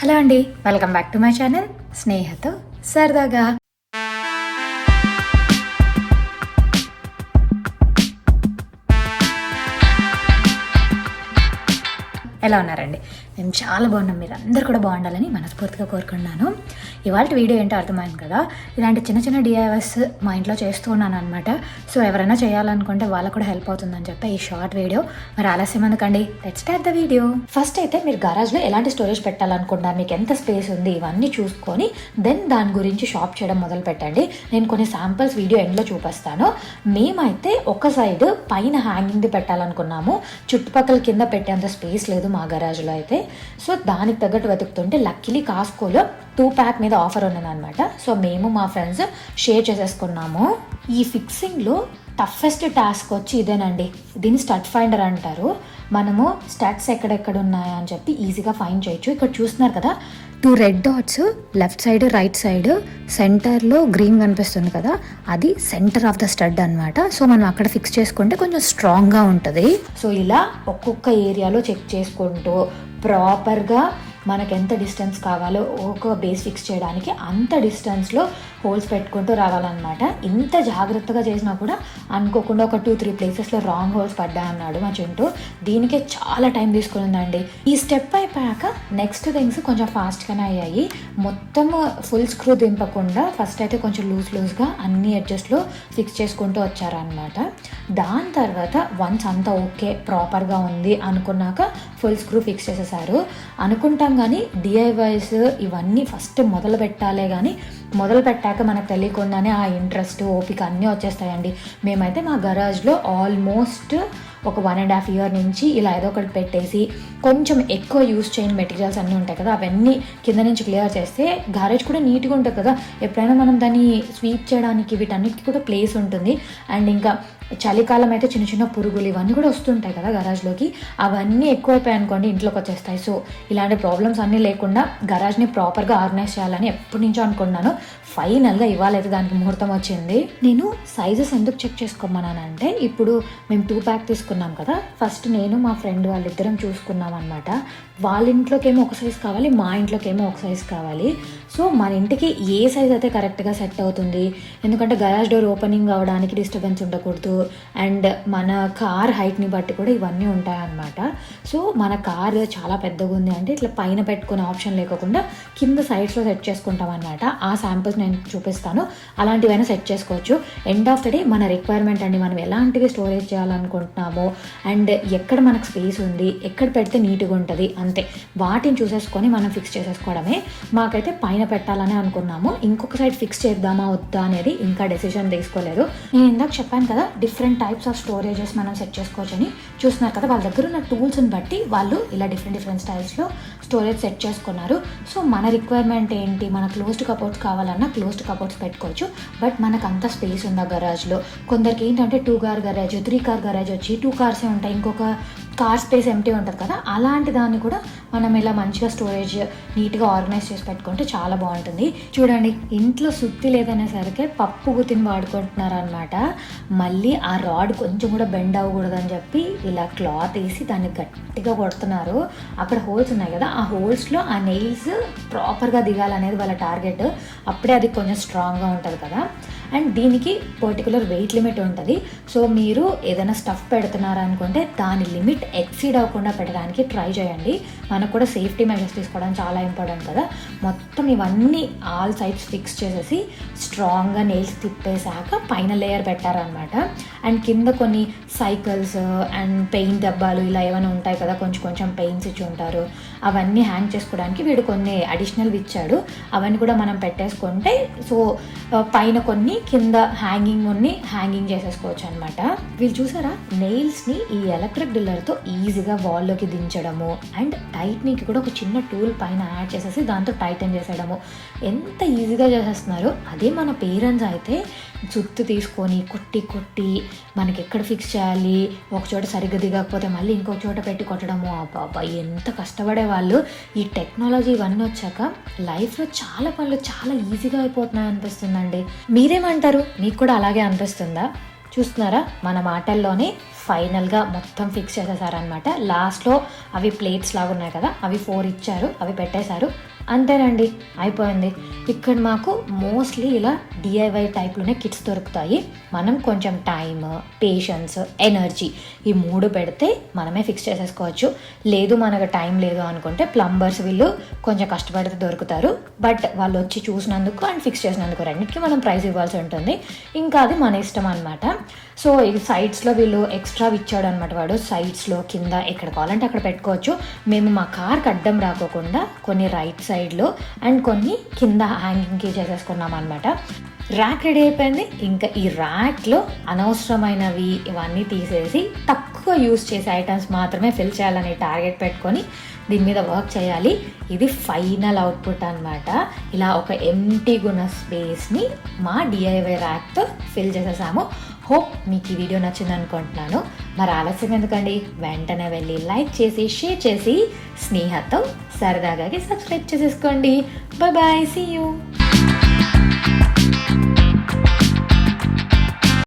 Hello అండి, welcome back to my channel స్నేహతో సరదాగా. ఎలా ఉన్నారండి? మేము చాలా బాగున్నాం. మీరు అందరు కూడా బాగుండాలని మనస్ఫూర్తిగా కోరుకున్నాను. ఇవాళ వీడియో ఏంటో అర్థమైంది కదా. ఇలాంటి చిన్న చిన్న DIYs మా ఇంట్లో చేస్తూ ఉన్నాను అనమాట. సో ఎవరైనా చేయాలనుకుంటే వాళ్ళకు కూడా హెల్ప్ అవుతుందని చెప్పి ఈ షార్ట్ వీడియో. మరి ఆలస్యం ఎందుకండి, let's start the video. First అయితే మీరు గరాజ్లో ఎలాంటి స్టోరేజ్ పెట్టాలనుకుంటున్నారు, మీకు ఎంత స్పేస్ ఉంది, ఇవన్నీ చూసుకొని దెన్ దాని గురించి షాప్ చేయడం మొదలు పెట్టండి. నేను కొన్ని శాంపిల్స్ వీడియో ఎండ్లో చూపిస్తాను. మేమైతే ఒక సైడ్ పైన హ్యాంగింగ్ది పెట్టాలనుకున్నాము. చుట్టుపక్కల కింద పెట్టేంత స్పేస్ లేదు మా గరాజ్లో అయితే. సో దానికి తగ్గట్టు వెతుకుతుంటే లక్కీలీ కాస్కోలో 2 ప్యాక్ మీద ఆఫర్ ఉన్నది అనమాట. సో మేము మా ఫ్రెండ్స్ షేర్ చేసేసుకున్నాము. ఈ ఫిక్సింగ్లో టఫెస్ట్ టాస్క్ వచ్చి ఇదేనండి. దీన్ని స్టడ్ ఫైండర్ అంటారు. మనము స్టడ్స్ ఎక్కడెక్కడ ఉన్నాయా అని చెప్పి ఈజీగా ఫైండ్ చేయొచ్చు. ఇక్కడ చూస్తున్నారు కదా, 2 red dots left side right side, సెంటర్లో గ్రీన్ కనిపిస్తుంది కదా, అది సెంటర్ ఆఫ్ ద స్టడ్ అనమాట. సో మనం అక్కడ ఫిక్స్ చేసుకుంటే కొంచెం స్ట్రాంగ్గా ఉంటుంది. సో ఇలా ఒక్కొక్క ఏరియాలో చెక్ చేసుకుంటూ ప్రాపర్గా మనకు ఎంత డిస్టెన్స్ కావాలో ఒక బేస్ ఫిక్స్ చేయడానికి అంత డిస్టెన్స్లో హోల్స్ పెట్టుకుంటూ రావాలన్నమాట. ఇంత జాగ్రత్తగా చేసినా కూడా అనుకోకుండా ఒక 2-3 ప్లేసెస్లో రాంగ్ హోల్స్ పడ్డాయన్నాడు మా చింటూ. దీనికే చాలా టైం తీసుకునిందండి. ఈ స్టెప్ అయిపోయాక నెక్స్ట్ థింగ్స్ కొంచెం ఫాస్ట్గానే అయ్యాయి. మొత్తం ఫుల్ స్క్రూ దింపకుండా ఫస్ట్ అయితే కొంచెం లూజ్గా అన్ని ఎడ్జస్ట్లో ఫిక్స్ చేసుకుంటూ వచ్చారనమాట. దాని తర్వాత వన్స్ అంతా ఓకే ప్రాపర్గా ఉంది అనుకున్నాక ఫుల్ స్క్రూ ఫిక్స్ చేసేసారు. అనుకుంటాం కానీ DIYs ఇవన్నీ ఫస్ట్ మొదలు పెట్టాలే కానీ మొదలు పెట్టాక మనకు తెలియకుండానే ఆ ఇంట్రెస్ట్ ఓపిక అన్నీ వచ్చేస్తాయండి. మేమైతే మా గరాజ్లో ఆల్మోస్ట్ ఒక 1.5 year నుంచి ఇలా ఏదో ఒకటి పెట్టేసి కొంచెం ఎక్కువ యూస్ చేయని మెటీరియల్స్ అన్నీ ఉంటాయి కదా, అవన్నీ కింద నుంచి క్లియర్ చేస్తే గ్యారేజ్ కూడా నీట్గా ఉంటుంది కదా. ఎప్పుడైనా మనం దాన్ని స్వీప్ చేయడానికి వీటన్నిటికీ కూడా ప్లేస్ ఉంటుంది. అండ్ ఇంకా చలికాలం అయితే చిన్న చిన్న పురుగులు ఇవన్నీ కూడా వస్తుంటాయి కదా గరాజ్లోకి, అవన్నీ ఎక్కువైపోయాయి అనుకోండి ఇంట్లోకి వచ్చేస్తాయి. సో ఇలాంటి ప్రాబ్లమ్స్ అన్నీ లేకుండా గరాజ్ని ప్రాపర్గా ఆర్గనైజ్ చేయాలని ఎప్పటి నుంచో అనుకున్నాను. ఫైనల్గా ఇవాళ అయితే దానికి ముహూర్తం వచ్చింది. నేను సైజెస్ ఎందుకు చెక్ చేసుకోమన్నానంటే, ఇప్పుడు మేము 2 ప్యాక్ తీసుకున్నాం కదా, ఫస్ట్ నేను మా ఫ్రెండ్ వాళ్ళిద్దరం చూసుకున్నాం అనమాట. వాళ్ళ ఇంట్లోకేమో ఒక సైజ్ కావాలి, మా ఇంట్లోకేమో ఒక సైజ్ కావాలి. సో మన ఇంటికి ఏ సైజ్ అయితే కరెక్ట్గా సెట్ అవుతుంది, ఎందుకంటే గరాజ్ డోర్ ఓపెనింగ్ అవ్వడానికి డిస్టర్బెన్స్ ఉండకూడదు. అండ్ మన కార్ హైట్ని బట్టి కూడా ఇవన్నీ ఉంటాయన్నమాట. సో మన కార్ చాలా పెద్దగా ఉంది అంటే ఇట్లా పైన పెట్టుకునే ఆప్షన్ లేకుండా కింద సైడ్స్లో సెట్ చేసుకుంటాం అనమాట. ఆ శాంపిల్స్ నేను చూపిస్తాను, అలాంటివైనా సెట్ చేసుకోవచ్చు. ఎండ్ ఆఫ్ ద డే మన రిక్వైర్మెంట్ అండి, మనం ఎలాంటివి స్టోరేజ్ చేయాలనుకుంటున్నామో అండ్ ఎక్కడ మనకు స్పేస్ ఉంది, ఎక్కడ పెడితే నీట్గా ఉంటుంది, అంతే వాటిని చూసేసుకొని మనం ఫిక్స్ చేసేసుకోవడమే. మాకైతే పైన పెట్టాలని అనుకున్నాము. ఇంకొక సైడ్ ఫిక్స్ చేద్దామా వద్దా అనేది ఇంకా డెసిషన్ తీసుకోలేదు. నేను ఇందాక చెప్పాను కదా, డిఫరెంట్ టైప్స్ ఆఫ్ స్టోరేజెస్ మనం సెట్ చేసుకోవచ్చని. చూస్తున్నారు కదా, వాళ్ళ దగ్గర ఉన్న టూల్స్ని బట్టి వాళ్ళు ఇలా డిఫరెంట్ స్టైల్స్లో స్టోరేజ్ సెట్ చేసుకున్నారు. సో మన రిక్వైర్మెంట్ ఏంటి, మన క్లోజ్డ్ కబోర్డ్స్ కావాలన్నా క్లోజ్డ్ కబోర్డ్స్ పెట్టుకోవచ్చు. బట్ మనకు అంత స్పేస్ ఉందా గరాజ్లో? కొందరికి ఏంటంటే 2 కార్ గరాజ్, 3 కార్ గరాజ్ వచ్చి 2 కార్సే ఉంటాయి, ఇంకొక కార్ స్పేస్ ఎంటీ ఉంటుంది కదా, అలాంటి దాన్ని కూడా మనం ఇలా మంచిగా స్టోరేజ్ నీట్గా ఆర్గనైజ్ చేసి పెట్టుకుంటే చాలా బాగుంటుంది. చూడండి, ఇంట్లో సుత్తి లేదనేసరికి పప్పు గుత్తిని వాడుకుంటున్నారు అనమాట. మళ్ళీ ఆ రాడ్ కొంచెం కూడా బెండ్ అవ్వకూడదని చెప్పి ఇలా క్లాత్ వేసి దాన్ని గట్టిగా కొడుతున్నారు. అక్కడ హోల్స్ ఉన్నాయి కదా, ఆ హోల్స్లో ఆ నెయిల్స్ ప్రాపర్గా దిగాలనేది వాళ్ళ టార్గెట్. అప్పుడే అది కొంచెం స్ట్రాంగ్గా ఉంటుంది కదా. అండ్ దీనికి పర్టికులర్ వెయిట్ లిమిట్ ఉంటుంది. సో మీరు ఏదైనా స్టఫ్ పెడుతున్నారా అనుకుంటే దాని లిమిట్ ఎక్సీడ్ అవ్వకుండా పెట్టడానికి ట్రై చేయండి. మనకు కూడా సేఫ్టీ మెజర్స్ తీసుకోవడం చాలా ఇంపార్టెంట్ కదా. మొత్తం ఇవన్నీ ఆల్ సైడ్స్ ఫిక్స్ చేసేసి స్ట్రాంగ్గా నెయిల్స్ తిప్పేశాక పైన లేయర్ పెట్టారనమాట. అండ్ కింద కొన్ని సైకిల్స్ అండ్ పెయింట్ డబ్బాలు ఇలా ఏమైనా ఉంటాయి కదా, కొంచెం పెయింట్స్ ఇచ్చి ఉంటారు, అవన్నీ హ్యాంగ్ చేసుకోవడానికి వీడు కొన్ని అడిషనల్వి ఇచ్చాడు. అవన్నీ కూడా మనం పెట్టేసుకుంటే సో పైన కొన్ని కింద హ్యాంగింగ్ చేసేసుకోవచ్చు అనమాట. వీళ్ళు చూసారా, నెయిల్స్ని ఈ ఎలక్ట్రిక్ డ్రిల్లర్తో ఈజీగా వాల్లోకి దించడము అండ్ టైట్నింగ్కి కూడా ఒక చిన్న టూల్ పైన యాడ్ చేసేసి దాంతో టైటన్ చేసేయడము ఎంత ఈజీగా చేసేస్తున్నారు. అదే మన పేరెంట్స్ అయితే చుట్టూ తీసుకొని కొట్టి మనకి ఎక్కడ ఫిక్స్ చేయాలి, ఒక చోట సరిగ్గా దిగకపోతే మళ్ళీ ఇంకొక చోట పెట్టి కొట్టడము, అబ్బా ఎంత కష్టపడే వాళ్ళు. ఈ టెక్నాలజీ ఇవన్నీ వచ్చాక లైఫ్లో చాలా పనులు చాలా ఈజీగా అయిపోతున్నాయి అనిపిస్తుందండి. మీరేమంటారు? మీకు కూడా అలాగే అనిపిస్తుందా? చూస్తున్నారా, మన మాటల్లోనే ఫైనల్గా మొత్తం ఫిక్స్ చేసేసారనమాట. లాస్ట్లో అవి ప్లేట్స్ లాగా ఉన్నాయి కదా, అవి 4 ఇచ్చారు, అవి పెట్టేశారు. అంతేనండి, అయిపోయింది. ఇక్కడ మాకు మోస్ట్లీ ఇలా డిఐవై టైప్లోనే కిట్స్ దొరుకుతాయి. మనం కొంచెం టైమ్, పేషెన్స్, ఎనర్జీ ఈ 3 పెడితే మనమే ఫిక్స్ చేసేసుకోవచ్చు. లేదు మనకు టైం లేదు అనుకుంటే ప్లంబర్స్ వీళ్ళు కొంచెం కష్టపడితే దొరుకుతారు. బట్ వాళ్ళు వచ్చి చూసినందుకు అండ్ ఫిక్స్ చేసినందుకు రెండింటికి మనం ప్రైస్ ఇవ్వాల్సి ఉంటుంది. ఇంకా అది మన ఇష్టం అనమాట. సో ఈ సైడ్స్లో వీళ్ళు ఎక్స్ట్రా ఇచ్చాడు అనమాట. వాడు సైడ్స్లో కింద ఎక్కడ కావాలంటే అక్కడ పెట్టుకోవచ్చు. మేము మా కార్కి అడ్డం రాకోకుండా కొన్ని రైట్ సైడ్లో అండ్ కొన్ని కింద హ్యాంగింగ్కి చేసేసుకున్నాం అనమాట. ర్యాక్ రెడీ అయిపోయింది. ఇంకా ఈ ర్యాక్లో అనవసరమైనవి ఇవన్నీ తీసేసి తక్కువ యూస్ చేసే ఐటమ్స్ మాత్రమే ఫిల్ చేయాలని టార్గెట్ పెట్టుకొని దీని మీద వర్క్ చేయాలి. ఇది ఫైనల్ అవుట్పుట్ అనమాట. ఇలా ఒక ఎంటీగా ఉన్న స్పేస్ని మా డిఐవై ర్యాక్తో ఫిల్ చేసేసాము. హోప్ మీకు ఈ వీడియో నచ్చింది అనుకుంటున్నాను. మరి ఆలస్యం ఎందుకండి, వెంటనే వెళ్ళి లైక్ చేసి షేర్ చేసి స్నేహతో సరదాగా సబ్స్క్రైబ్ చేసేసుకోండి. Bye bye, see you.